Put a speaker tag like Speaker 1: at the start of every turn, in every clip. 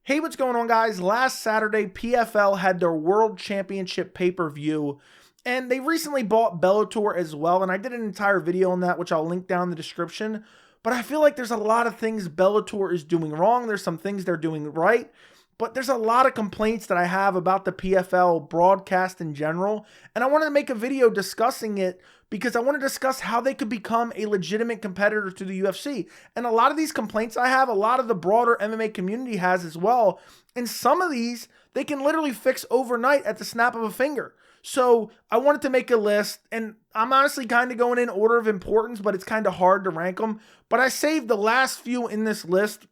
Speaker 1: Hey, what's going on, guys? Last Saturday, PFL had their World Championship pay-per-view, and they recently bought Bellator as well, and I did an entire video on that, which I'll link down in the description. But I feel like there's a lot of things Bellator is doing wrong. There's some things they're doing right, but there's a lot of complaints that I have about the PFL broadcast in general, and I wanted to make a video discussing it because I want to discuss how they could become a legitimate competitor to the UFC. And a lot of these complaints I have, a lot of the broader MMA community has as well. And some of these, they can literally fix overnight at the snap of a finger. So I wanted to make a list, and I'm honestly kind of going in order of importance, but it's kind of hard to rank them. But I saved the last few in this list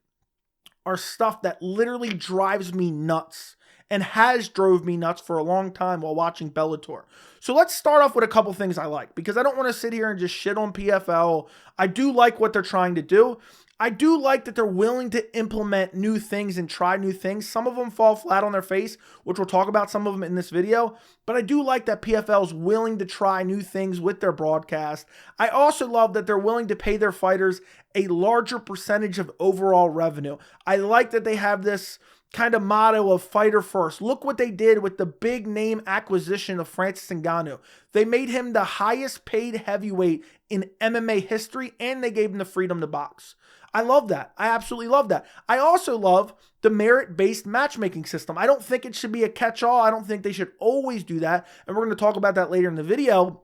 Speaker 1: are stuff that literally drives me nuts and has drove me nuts for a long time while watching Bellator. So let's start off with a couple things I like, because I don't want to sit here and just shit on PFL. I do like what they're trying to do. I do like that they're willing to implement new things and try new things. Some of them fall flat on their face, which we'll talk about some of them in this video. But I do like that PFL is willing to try new things with their broadcast. I also love that they're willing to pay their fighters a larger percentage of overall revenue. I like that they have this kind of motto of fighter first. Look what they did with the big name acquisition of Francis Ngannou. They made him the highest paid heavyweight in MMA history, and they gave him the freedom to box. I love that. I absolutely love that. I also love the merit-based matchmaking system. I don't think it should be a catch-all. I don't think they should always do that, and we're going to talk about that later in the video,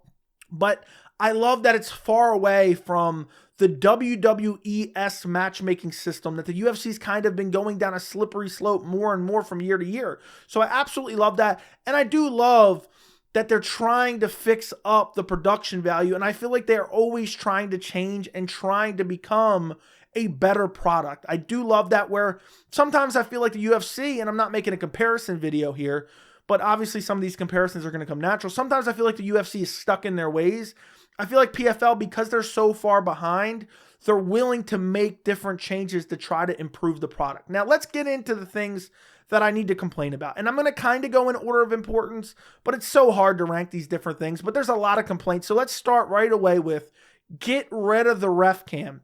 Speaker 1: but I love that it's far away from the WWE's matchmaking system that the UFC's kind of been going down a slippery slope more and more from year to year. So I absolutely love that. And I do love that they're trying to fix up the production value. And I feel like they're always trying to change and trying to become a better product. I do love that, where sometimes I feel like the UFC, and I'm not making a comparison video here, but obviously some of these comparisons are going to come natural. Sometimes I feel like the UFC is stuck in their ways. I feel like PFL, because they're so far behind, they're willing to make different changes to try to improve the product. Now, let's get into the things that I need to complain about. And I'm going to kind of go in order of importance, but it's so hard to rank these different things. But there's a lot of complaints. So let's start right away with get rid of the ref cam.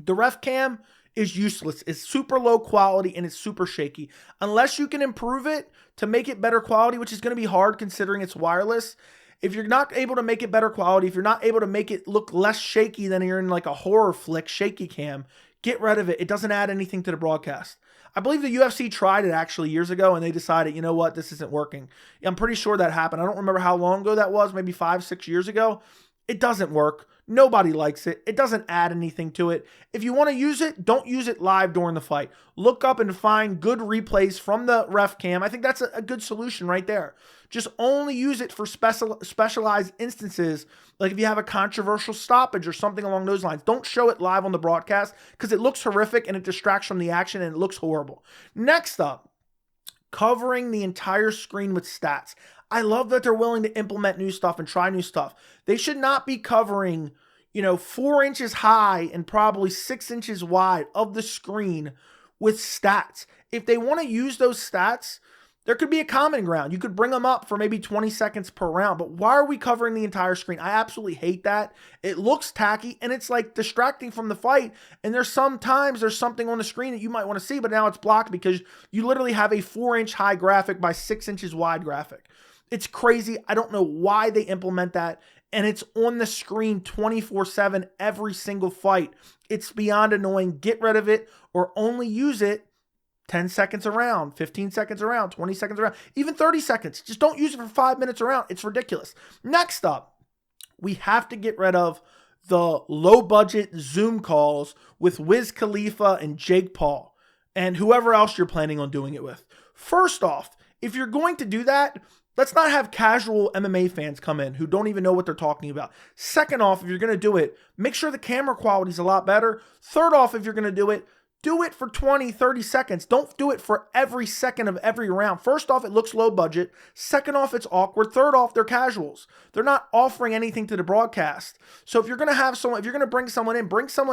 Speaker 1: The ref cam is useless. It's super low quality and it's super shaky. Unless you can improve it to make it better quality, which is going to be hard considering it's wireless. If you're not able to make it better quality, if you're not able to make it look less shaky than you're in like a horror flick, shaky cam, get rid of it. It doesn't add anything to the broadcast. I believe the UFC tried it actually years ago and they decided, you know what, this isn't working. I'm pretty sure that happened. I don't remember how long ago that was, maybe 5-6 years ago. It doesn't work. Nobody likes it. It doesn't add anything to it. If you want to use it, don't use it live during the fight. Look up and find good replays from the ref cam. I think that's a good solution right there. Just only use it for specialized instances, like if you have a controversial stoppage or something along those lines. Don't show it live on the broadcast because it looks horrific and it distracts from the action and it looks horrible. Next up, covering the entire screen with stats. I love that they're willing to implement new stuff and try new stuff. They should not be covering, 4 inches high and probably 6 inches wide of the screen with stats. If they want to use those stats, there could be a common ground. You could bring them up for maybe 20 seconds per round, but why are we covering the entire screen? I absolutely hate that. It looks tacky and it's like distracting from the fight. And there's sometimes something on the screen that you might want to see, but now it's blocked because you literally have a 4-inch high graphic by 6 inches wide graphic. It's crazy. I don't know why they implement that. And it's on the screen 24/7 every single fight. It's beyond annoying. Get rid of it or only use it 10 seconds around, 15 seconds around, 20 seconds around, even 30 seconds. Just don't use it for 5 minutes around. It's ridiculous. Next up, we have to get rid of the low budget Zoom calls with Wiz Khalifa and Jake Paul and whoever else you're planning on doing it with. First off, if you're going to do that, let's not have casual MMA fans come in who don't even know what they're talking about. Second off, if you're going to do it, make sure the camera quality is a lot better. Third off, if you're going to do it for 20, 30 seconds. Don't do it for every second of every round. First off, it looks low budget. Second off, it's awkward. Third off, they're casuals. They're not offering anything to the broadcast. So if you're going to bring someone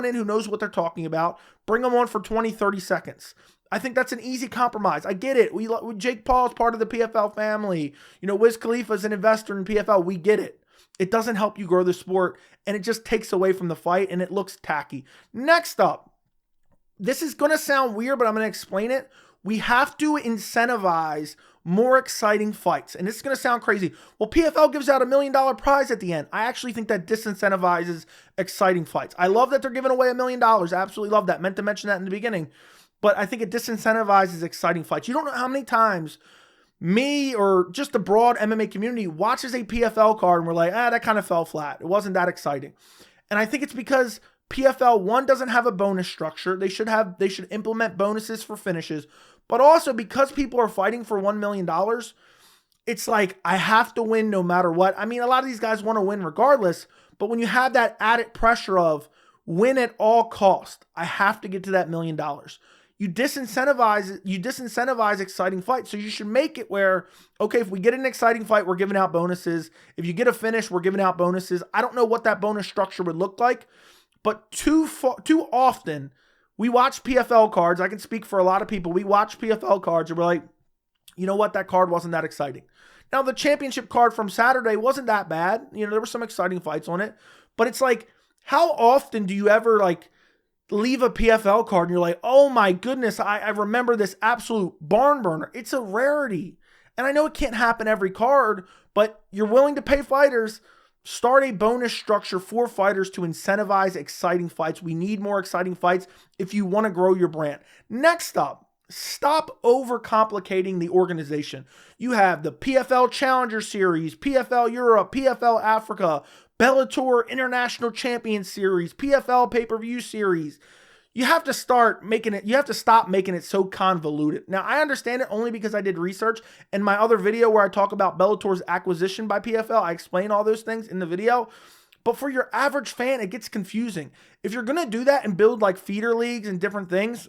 Speaker 1: in who knows what they're talking about. Bring them on for 20, 30 seconds. I think that's an easy compromise. I get it. Jake Paul is part of the PFL family. Wiz Khalifa is an investor in PFL. We get it. It doesn't help you grow the sport, and it just takes away from the fight, and it looks tacky. Next up, this is going to sound weird, but I'm going to explain it. we have to incentivize more exciting fights. And this is going to sound crazy. Well, PFL gives out $1 million prize at the end. I actually think that disincentivizes exciting fights. I love that they're giving away $1 million. Absolutely love that. Meant to mention that in the beginning. But I think it disincentivizes exciting fights. You don't know how many times me or just the broad MMA community watches a PFL card and we're like, that kind of fell flat. It wasn't that exciting. And I think it's because PFL, one, doesn't have a bonus structure. They should implement bonuses for finishes. But also because people are fighting for $1 million, it's like, I have to win no matter what. I mean, a lot of these guys want to win regardless, but when you have that added pressure of win at all cost, I have to get to that $1 million. You disincentivize exciting fights. So you should make it where, okay, if we get an exciting fight, we're giving out bonuses. If you get a finish, we're giving out bonuses. I don't know what that bonus structure would look like, but too often we watch PFL cards. I can speak for a lot of people. We watch PFL cards and we're like, you know what? That card wasn't that exciting. Now, the championship card from Saturday wasn't that bad. You know, there were some exciting fights on it, but it's like, how often do you ever like leave a PFL card and you're like, oh my goodness, I remember this absolute barn burner. It's a rarity. And I know it can't happen every card, but you're willing to pay fighters. Start a bonus structure for fighters to incentivize exciting fights. We need more exciting fights if you want to grow your brand. Next up, stop overcomplicating the organization. You have the PFL Challenger Series, PFL Europe, PFL Africa, Bellator International Champion Series, PFL Pay-Per-View Series. You have to stop making it so convoluted. Now, I understand it only because I did research. In my other video where I talk about Bellator's acquisition by PFL, I explain all those things in the video. But for your average fan, it gets confusing. If you're going to do that and build like feeder leagues and different things,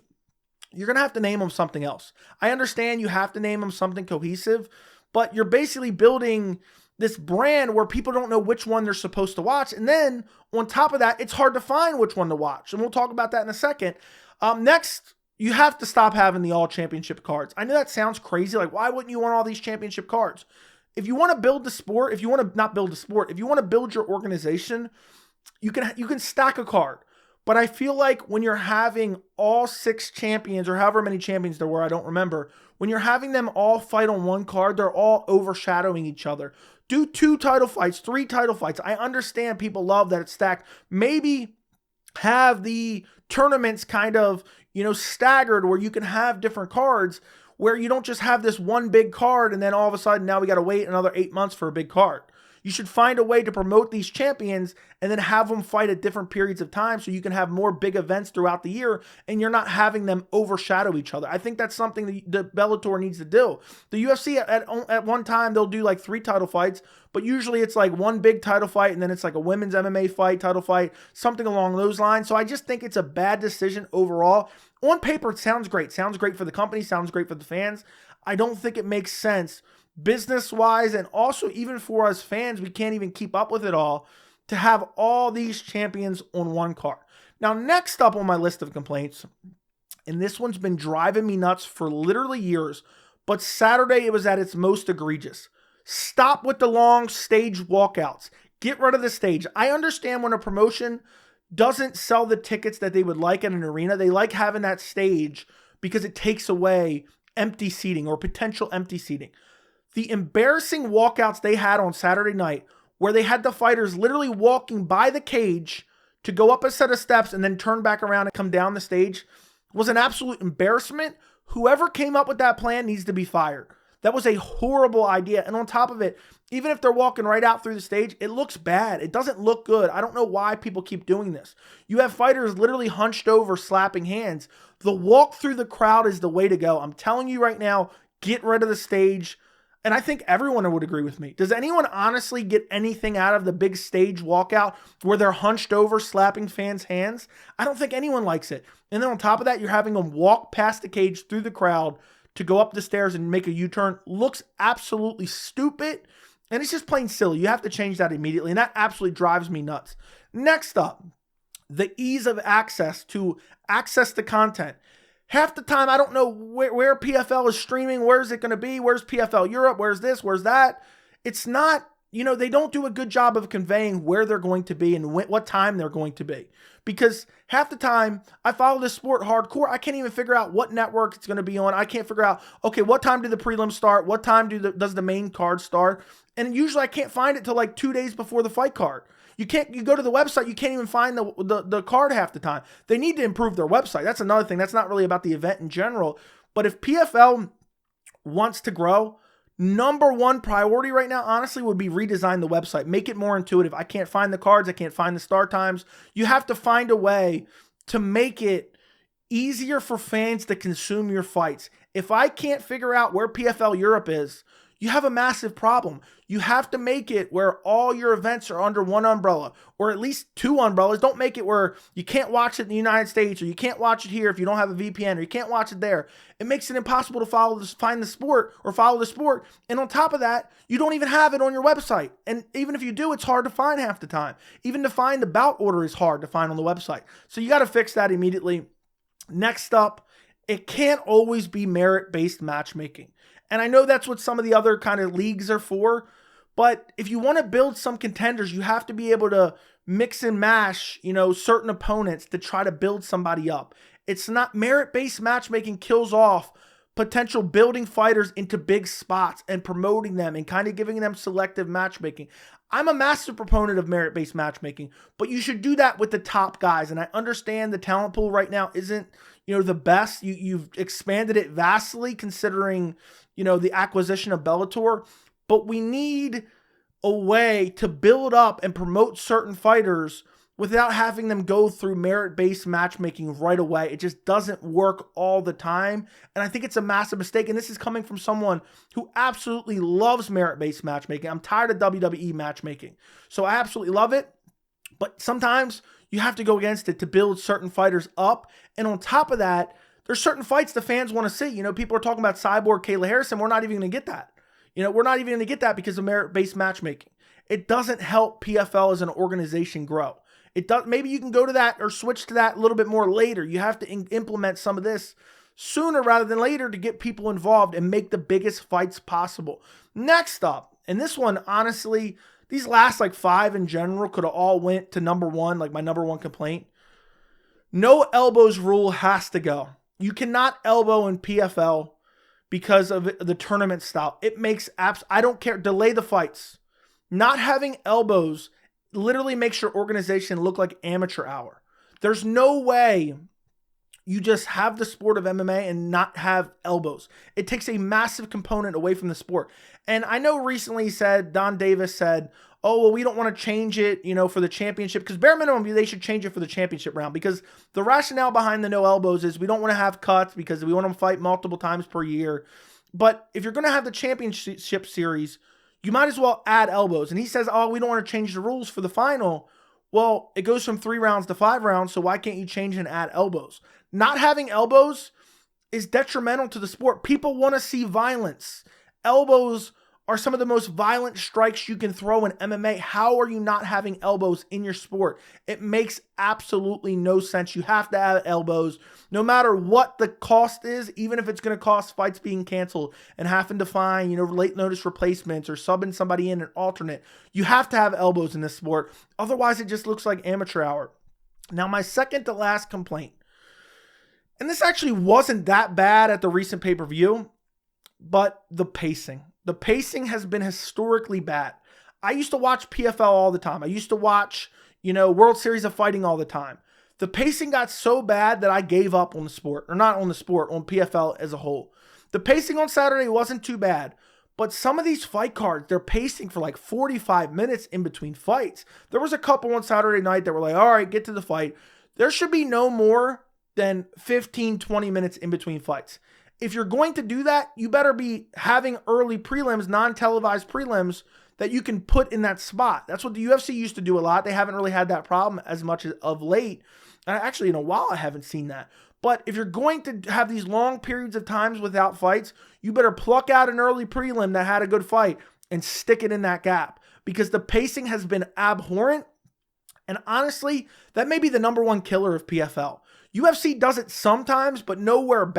Speaker 1: you're going to have to name them something else. I understand you have to name them something cohesive, but you're basically building this brand where people don't know which one they're supposed to watch. And then on top of that, it's hard to find which one to watch. And we'll talk about that in a second. Next, you have to stop having the all championship cards. I know that sounds crazy. Like, why wouldn't you want all these championship cards? If you want to build the sport, if you want to not build the sport, if you want to build your organization, you can stack a card. But I feel like when you're having all 6 champions or however many champions there were, I don't remember, when you're having them all fight on one card, they're all overshadowing each other. Do 2 title fights, 3 title fights. I understand people love that it's stacked. Maybe have the tournaments kind of, staggered where you can have different cards where you don't just have this one big card and then all of a sudden now we got to wait another 8 months for a big card. You should find a way to promote these champions and then have them fight at different periods of time so you can have more big events throughout the year and you're not having them overshadow each other. I think that's something that Bellator needs to do. The UFC at one time, they'll do like 3 title fights, but usually it's like one big title fight and then it's like a women's MMA fight, title fight, something along those lines. So I just think it's a bad decision overall. On paper, it sounds great. Sounds great for the company, sounds great for the fans. I don't think it makes sense business-wise, and also even for us fans, we can't even keep up with it all, to have all these champions on one card. Now, next up on my list of complaints, and this one's been driving me nuts for literally years, but Saturday it was at its most egregious. Stop with the long stage walkouts. Get rid of the stage. I understand when a promotion doesn't sell the tickets that they would like at an arena, they like having that stage because it takes away empty seating or potential empty seating. The embarrassing walkouts they had on Saturday night where they had the fighters literally walking by the cage to go up a set of steps and then turn back around and come down the stage was an absolute embarrassment. Whoever came up with that plan needs to be fired. That was a horrible idea. And on top of it, even if they're walking right out through the stage, it looks bad. It doesn't look good. I don't know why people keep doing this. You have fighters literally hunched over, slapping hands. The walk through the crowd is the way to go. I'm telling you right now, get rid of the stage. And I think everyone would agree with me. Does anyone honestly get anything out of the big stage walkout where they're hunched over, slapping fans' hands? I don't think anyone likes it. And then on top of that, you're having them walk past the cage through the crowd to go up the stairs and make a U-turn. Looks absolutely stupid. And it's just plain silly. You have to change that immediately. And that absolutely drives me nuts. Next up, the ease of access to content. Half the time, I don't know where PFL is streaming. Where's it going to be? Where's PFL Europe? Where's this? Where's that? It's not they don't do a good job of conveying where they're going to be and what time they're going to be. Because half the time, I follow this sport hardcore, I can't even figure out what network it's going to be on. I can't figure out, okay, what time do the prelims start? What time does the main card start? And usually I can't find it till like 2 days before the fight card. You go to the website, you can't even find the card half the time. They need to improve their website. That's another thing. That's not really about the event in general. But if PFL wants to grow, number one priority right now, honestly, would be redesign the website. Make it more intuitive. I can't find the cards. I can't find the start times. You have to find a way to make it easier for fans to consume your fights. If I can't figure out where PFL Europe is, you have a massive problem. You have to make it where all your events are under one umbrella, or at least two umbrellas. Don't make it where you can't watch it in the United States, or you can't watch it here if you don't have a VPN, or you can't watch it there. It makes it impossible to find the sport or follow the sport. And on top of that, you don't even have it on your website. And even if you do, it's hard to find half the time. Even to find the bout order is hard to find on the website. So you got to fix that immediately. Next up, it can't always be merit-based matchmaking. And I know that's what some of the other kind of leagues are for, but if you want to build some contenders, you have to be able to mix and mash, certain opponents to try to build somebody up. It's not merit-based matchmaking kills off potential building fighters into big spots and promoting them and kind of giving them selective matchmaking. I'm a massive proponent of merit-based matchmaking, but you should do that with the top guys. And I understand the talent pool right now isn't, the best. You've expanded it vastly considering, the acquisition of Bellator, but we need a way to build up and promote certain fighters without having them go through merit-based matchmaking right away. It just doesn't work all the time. And I think it's a massive mistake. And this is coming from someone who absolutely loves merit-based matchmaking. I'm tired of WWE matchmaking. So I absolutely love it. But sometimes you have to go against it to build certain fighters up. And on top of that, there's certain fights the fans want to see. People are talking about Cyborg, Kayla Harrison. We're not even going to get that. We're not even going to get that because of merit-based matchmaking. It doesn't help PFL as an organization grow. It does. Maybe you can go to that or switch to that a little bit more later. You have to implement some of this sooner rather than later to get people involved and make the biggest fights possible. Next up, and this one, honestly, these last 5 in general could have all went to number one, like my number one complaint. No elbows rule has to go. You cannot elbow in PFL because of the tournament style. It makes I don't care. Delay the fights. Not having elbows literally makes your organization look like amateur hour. There's no way you just have the sport of MMA and not have elbows. It takes a massive component away from the sport. And I know recently Don Davis said, oh, well, we don't want to change it, for the championship. Because bare minimum, they should change it for the championship round. Because the rationale behind the no elbows is we don't want to have cuts because we want them to fight multiple times per year. But if you're going to have the championship series, you might as well add elbows. And he says, oh, we don't want to change the rules for the final. Well, it goes from 3 rounds to 5 rounds, so why can't you change and add elbows? Not having elbows is detrimental to the sport. People want to see violence. Elbows are some of the most violent strikes you can throw in MMA. How are you not having elbows in your sport? It makes absolutely no sense. You have to add elbows, no matter what the cost is, even if it's going to cost fights being canceled and having to find, late notice replacements or subbing somebody in an alternate. You have to have elbows in this sport. Otherwise, it just looks like amateur hour. Now, my second to last complaint, and this actually wasn't that bad at the recent pay-per-view, but the pacing. The pacing has been historically bad. I used to watch PFL all the time. I used to watch, World Series of Fighting all the time. The pacing got so bad that I gave up on the sport, or not on the sport, on PFL as a whole. The pacing on Saturday wasn't too bad, but some of these fight cards, they're pacing for 45 minutes in between fights. There was a couple on Saturday night that were like, all right, get to the fight. There should be no more than 15, 20 minutes in between fights. If you're going to do that, you better be having early prelims, non-televised prelims that you can put in that spot. That's what the UFC used to do a lot. They haven't really had that problem as much of late. Actually, in a while, I haven't seen that. But if you're going to have these long periods of times without fights, you better pluck out an early prelim that had a good fight and stick it in that gap, because the pacing has been abhorrent. And honestly, that may be the number one killer of PFL. UFC does it sometimes, but nowhere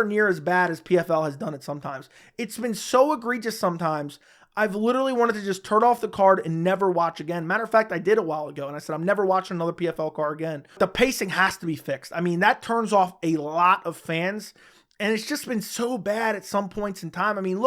Speaker 1: near as bad as PFL has done it sometimes. It's been so egregious sometimes. I've literally wanted to just turn off the card and never watch again. Matter of fact, I did a while ago, and I said I'm never watching another PFL card again. The pacing has to be fixed. I mean, that turns off a lot of fans, and it's just been so bad at some points in time. I mean,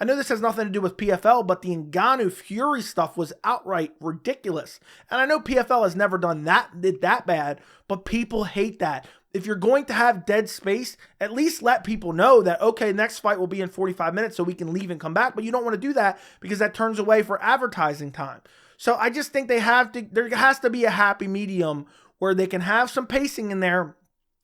Speaker 1: I know this has nothing to do with PFL, but the Ngannou Fury stuff was outright ridiculous. And I know PFL has never done that bad, but people hate that. If you're going to have dead space, at least let people know that, okay, next fight will be in 45 minutes so we can leave and come back. But you don't want to do that because that turns away for advertising time. So I just think there has to be a happy medium where they can have some pacing in there,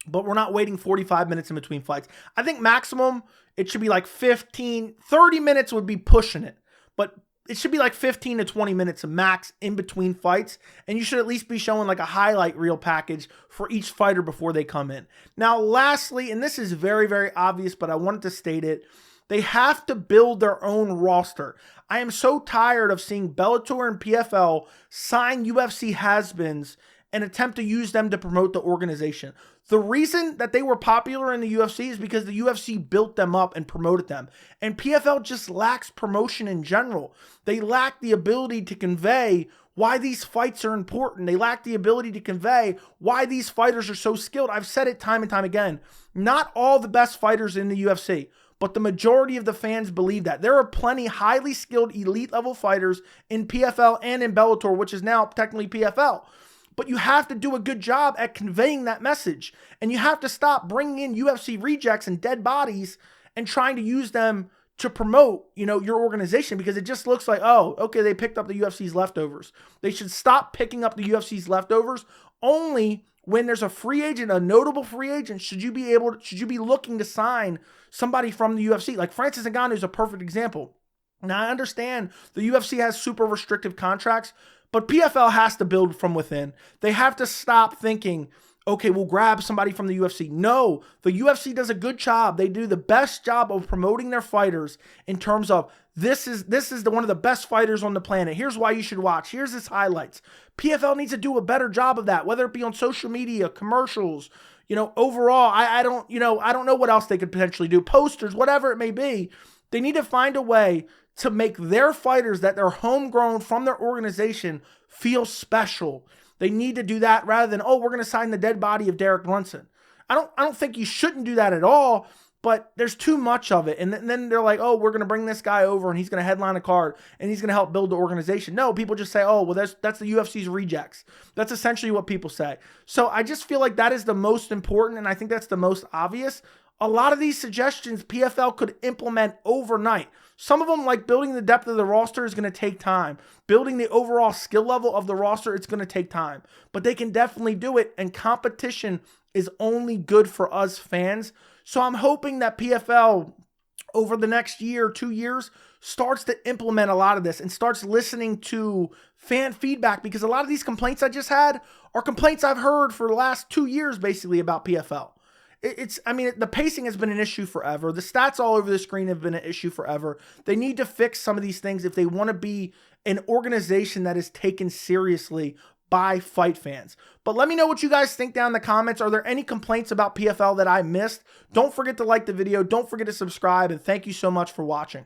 Speaker 1: but we're not waiting 45 minutes in between fights. I think maximum, it should be like 15, 30 minutes would be pushing it. But it should be like 15 to 20 minutes max in between fights. And you should at least be showing like a highlight reel package for each fighter before they come in. Now, lastly, and this is very, very obvious, but I wanted to state it, they have to build their own roster. I am so tired of seeing Bellator and PFL sign UFC has-beens and attempt to use them to promote the organization. The reason that they were popular in the UFC is because the UFC built them up and promoted them. And PFL just lacks promotion in general. They lack the ability to convey why these fights are important. They lack the ability to convey why these fighters are so skilled. I've said it time and time again. Not all the best fighters in the UFC, but the majority of the fans believe that. There are plenty highly skilled elite level fighters in PFL and in Bellator, which is now technically PFL. But you have to do a good job at conveying that message. And you have to stop bringing in UFC rejects and dead bodies and trying to use them to promote, your organization, because it just looks like, oh, okay, they picked up the UFC's leftovers. They should stop picking up the UFC's leftovers. Only when there's a free agent, a notable free agent, should you be looking to sign somebody from the UFC. Like Francis Ngannou is a perfect example. Now, I understand the UFC has super restrictive contracts, but PFL has to build from within. They have to stop thinking, okay, we'll grab somebody from the UFC. No, the UFC does a good job. They do the best job of promoting their fighters in terms of this is one of the best fighters on the planet. Here's why you should watch. Here's his highlights. PFL needs to do a better job of that, whether it be on social media, commercials, overall. I don't know what else they could potentially do. Posters, whatever it may be. They need to find a way to make their fighters that they're homegrown from their organization feel special. They need to do that rather than, oh, we're going to sign the dead body of Derek Brunson. I don't think you shouldn't do that at all, but there's too much of it. And then they're like, oh, we're going to bring this guy over and he's going to headline a card and he's going to help build the organization. No, people just say, oh, well, that's the UFC's rejects. That's essentially what people say. So I just feel like that is the most important, and I think that's the most obvious. A lot of these suggestions PFL could implement overnight. Some of them, like building the depth of the roster, is going to take time. Building the overall skill level of the roster, it's going to take time. But they can definitely do it, and competition is only good for us fans. So I'm hoping that PFL, over the next year, 2 years, starts to implement a lot of this and starts listening to fan feedback, because a lot of these complaints I just had are complaints I've heard for the last 2 years, basically, about PFL. The pacing has been an issue forever. The stats all over the screen have been an issue forever. They need to fix some of these things if they want to be an organization that is taken seriously by fight fans. But let me know what you guys think down in the comments. Are there any complaints about PFL that I missed? Don't forget to like the video. Don't forget to subscribe. And thank you so much for watching.